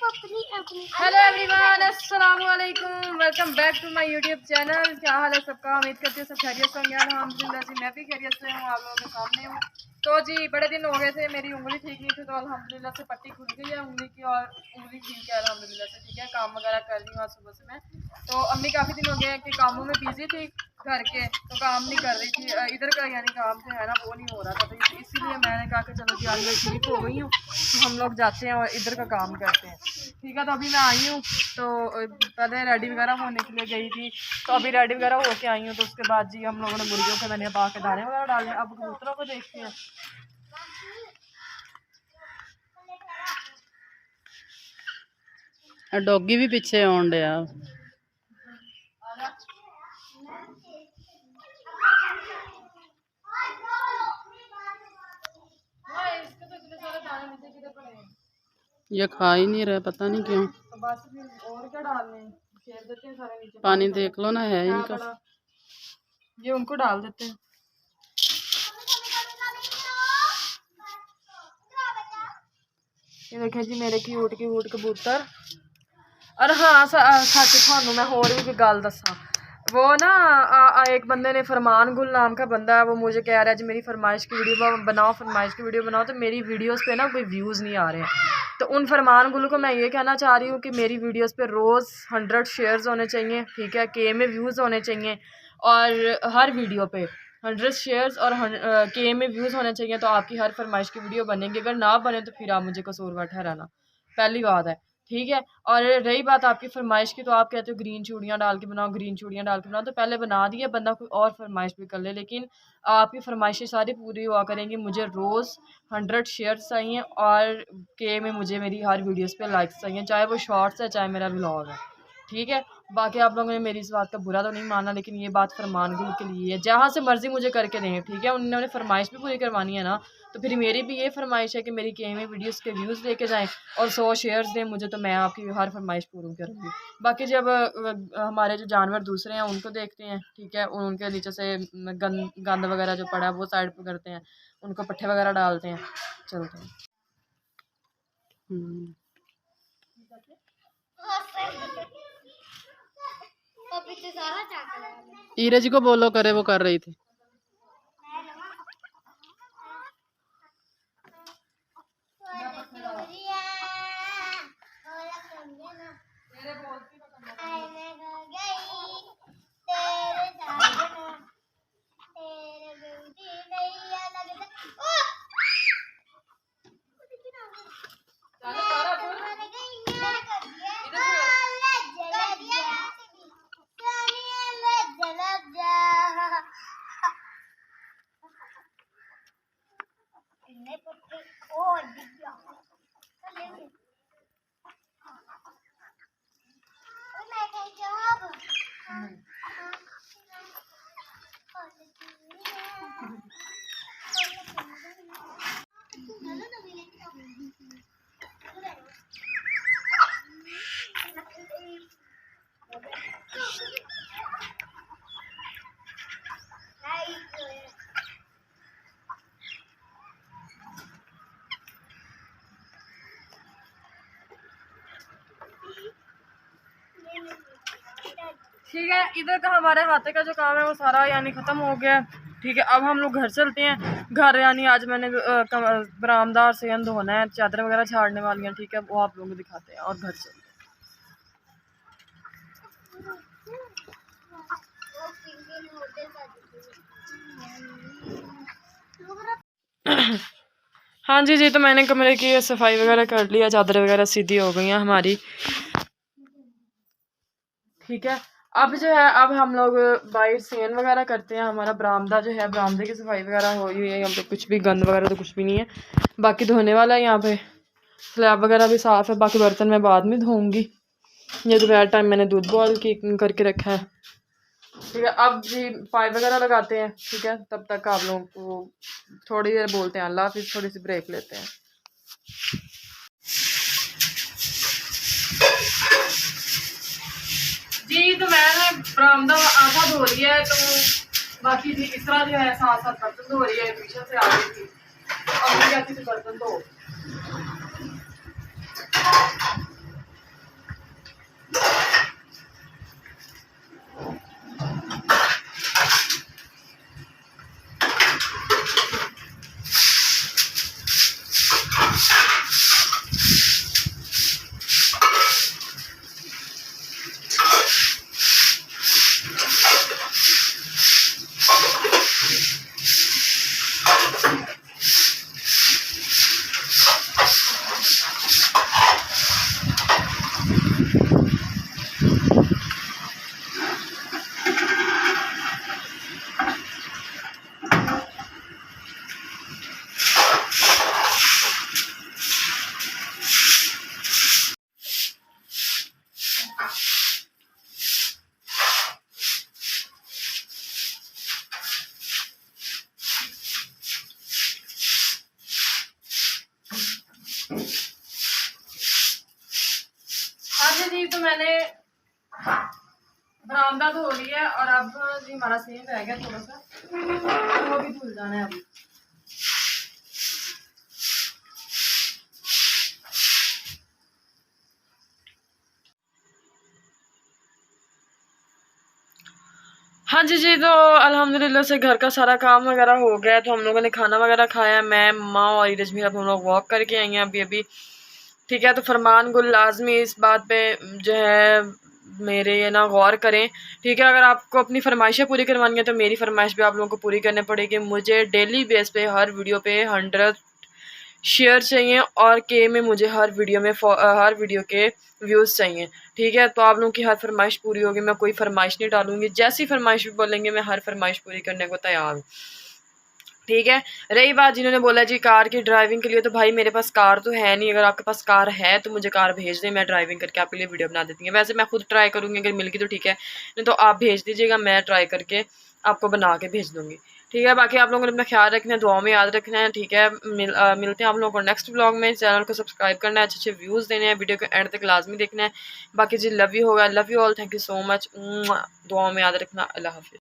Hello everyone, अस्सलाम वालेकुम। Welcome back to my YouTube channel. क्या हाल है सबका? उम्मीद करती हूँ सब खैरियत से होंगे। अल्हम्दुलिल्लाह जी, मैं भी खैरियत से हूँ, आप लोगों के सामने हूँ। तो जी बड़े दिन हो गए थे, मेरी उंगली ठीक नहीं थी, तो अल्हम्दुलिल्लाह से पट्टी खुल गई है उंगली की और उंगली ठीक है अल्हम्दुलिल्लाह से। ठीक है, काम वगैरह कर रही हूँ आज सुबह से मैं। तो अम्मी काफ़ी दिन हो गए कि कामों में बिजी थी घर के, तो काम नहीं कर रही थी इधर का, यानी काम जो है ना वो नहीं हो रहा था। तो इसीलिए मैंने कहा कि चलो जी आज मैं ठीक हो गई हूँ तो हम लोग जाते हैं और इधर का काम करते हैं। ठीक है, तो अभी मैं आई हूँ, तो पहले रेडी वगैरह होने के लिए गई थी, तो अभी रेडी वगैरह होके आई हूँ। तो उसके बाद जी हम लोगों ने मुर्गियों के मैंने पा के दाने वगैरह डाले। अब कबूतरों को देखते हैं। डॉगी भी पीछे आउण डया। ये खा ही नहीं रहा, पता नहीं क्यों। तो बस फिर और क्या डालने, फेर देते हैं सारे नीचे। पानी देख लो ना, है इनका। ये उनको डाल देते हैं। ये देखें जी मेरे क्यूट क्यूट कबूतर। और हाँ सच थानू मैं होर भी गल दसा, वो ना एक बंदे ने, फरमान गुल नाम का बंदा है, वो मुझे कह रहा है जी मेरी फरमाइश की वीडियो बनाओ, फरमाइश की वीडियो बनाओ। तो मेरी वीडियोस पे ना कोई व्यूज़ नहीं आ रहे हैं। तो उन फरमान गुल को मैं ये कहना चाह रही हूँ कि मेरी वीडियोस पे रोज़ 100 शेयर्स होने चाहिए। ठीक है, के में व्यूज़ होने चाहिए, और हर वीडियो पे 100 शेयर्स और के में व्यूज़ होने चाहिए, तो आपकी हर फरमाइश की वीडियो बनेगी। अगर ना बने तो फिर आप मुझे कसूरवार ठहराना, पहली बात है। ठीक है, और रही बात आपकी फरमाइश की, तो आप कहते हो ग्रीन चूड़ियाँ डाल के बनाओ, ग्रीन चूड़ियाँ डाल के बनाओ। तो पहले बना दिए, बंदा कोई और फरमाइश भी कर ले, लेकिन आपकी फरमाइशें सारी पूरी हुआ करेंगी। मुझे रोज़ 100 शेयर्स चाहिए और के में मुझे मेरी हर वीडियोस पे लाइक्स चाहिए, चाहे वो शॉर्ट्स है चाहे मेरा व्लॉग है। ठीक है, बाकी आप लोगों ने मेरी इस बात का बुरा तो नहीं माना, लेकिन ये बात फरमान गुल के लिए है, जहाँ से मर्ज़ी मुझे करके दें। ठीक है, उन्होंने फरमाइश भी पूरी करवानी है ना, तो फिर मेरी भी ये फरमाइश है कि मेरी के में वीडियोस के व्यूज़ लेके जाएं और 100 शेयर्स दें मुझे, तो मैं आपकी हर फरमाइश पूरी करूँगी। बाकी जब हमारे जो जानवर दूसरे हैं उनको देखते हैं, ठीक है, उनके नीचे से गंद वगैरह जो पड़ा है वो साइड पर करते हैं, उनको पट्ठे वगैरह डालते हैं, चलते हैं। ईरज को बोलो करे, वो कर रही थी। ठीक है, इधर का हमारे हाथे का जो काम है वो सारा यानी ख़त्म हो गया। ठीक है, अब हम लोग घर चलते हैं। घर यानी आज मैंने बरामदा और सेन धोना है, चादरें वगैरह झाड़ने वाली हैं। ठीक है, वो आप लोगों को दिखाते हैं और घर चलते हैं। हाँ जी जी, तो मैंने कमरे की सफाई वगैरह कर लिया, चादरें वगैरह सीधी हो गई हैं हमारी। ठीक है, अब जो है अब हम लोग बाहर सेन वगैरह करते हैं। हमारा बरामदा जो है, बरामदे की सफाई वगैरह हो हुई है, यहाँ पे कुछ भी गंद वगैरह तो कुछ भी नहीं है, बाकी धोने वाला है। यहाँ पे स्लैब वगैरह भी साफ़ है, बाकी बर्तन मैं बाद में धोऊंगी। ये दोपहर टाइम मैंने दूध बॉयल करके रखा है। ठीक है, अब जी पाइप वगैरह लगाते हैं। ठीक है, तब तक आप लोगों को थोड़ी देर बोलते हैं अल्लाह हाफिज़, थोड़ी सी ब्रेक लेते हैं। जी तो मैंने बरामदा आधा धो लिया है, तो बाकी जी इस तरह जो है साथ साथ बर्तन धो रही है, ट्यूशन से आ गई थी और मुझे कहती थी बर्तन धो। जी, तो मैंने बरामदा धो लिया है और अब जी हमारा सेम रह गया थोड़ा सा, वो भी धुल जाना है अभी। हाँ जी जी, तो अल्हम्दुलिल्लाह से घर का सारा काम वगैरह हो गया है। तो हम लोगों ने खाना वगैरह खाया, मैं माँ और रजमीर अब हम लोग वॉक करके आई हैं अभी अभी। ठीक है, तो फरमान गुल लाजमी इस बात पे जो है मेरे ये ना गौर करें। ठीक है, अगर आपको अपनी फरमाइशें पूरी करवानी है तो मेरी फरमाइश भी आप लोगों को पूरी करनी पड़ेगी। मुझे डेली बेस पे हर वीडियो पे 100 शेयर चाहिए और के में मुझे हर वीडियो के व्यूज़ चाहिए। ठीक है, तो आप लोगों की हर फरमाइश पूरी होगी, मैं कोई फरमाइश नहीं डालूंगी। जैसी फरमाइश भी बोलेंगे मैं हर फरमाइश पूरी करने को तैयार हूँ। ठीक है, रही बात जिन्होंने बोला जी कार की ड्राइविंग के लिए, तो भाई मेरे पास कार तो है नहीं। अगर आपके पास कार है तो मुझे कार भेज दें, मैं ड्राइविंग करके आपके लिए वीडियो बना देती हूँ। वैसे मैं खुद ट्राई करूँगी, अगर मिल गई तो ठीक है, नहीं तो आप भेज दीजिएगा, मैं ट्राई करके आपको बना के भेज दूँगी। ठीक है, बाकी आप लोगों ने अपना ख्याल रखना है, दुआओं में याद रखना है। ठीक है, मिलते हैं आप लोगों को नेक्स्ट ब्लॉग में। चैनल को सब्सक्राइब करना है, अच्छे अच्छे व्यूज़ देने हैं, वीडियो को एंड तक लाजमी देखना है। बाकी जी लव यू होगा, love you all, thank you so much, दुआओं में याद रखना, अल्लाह हाफिज़।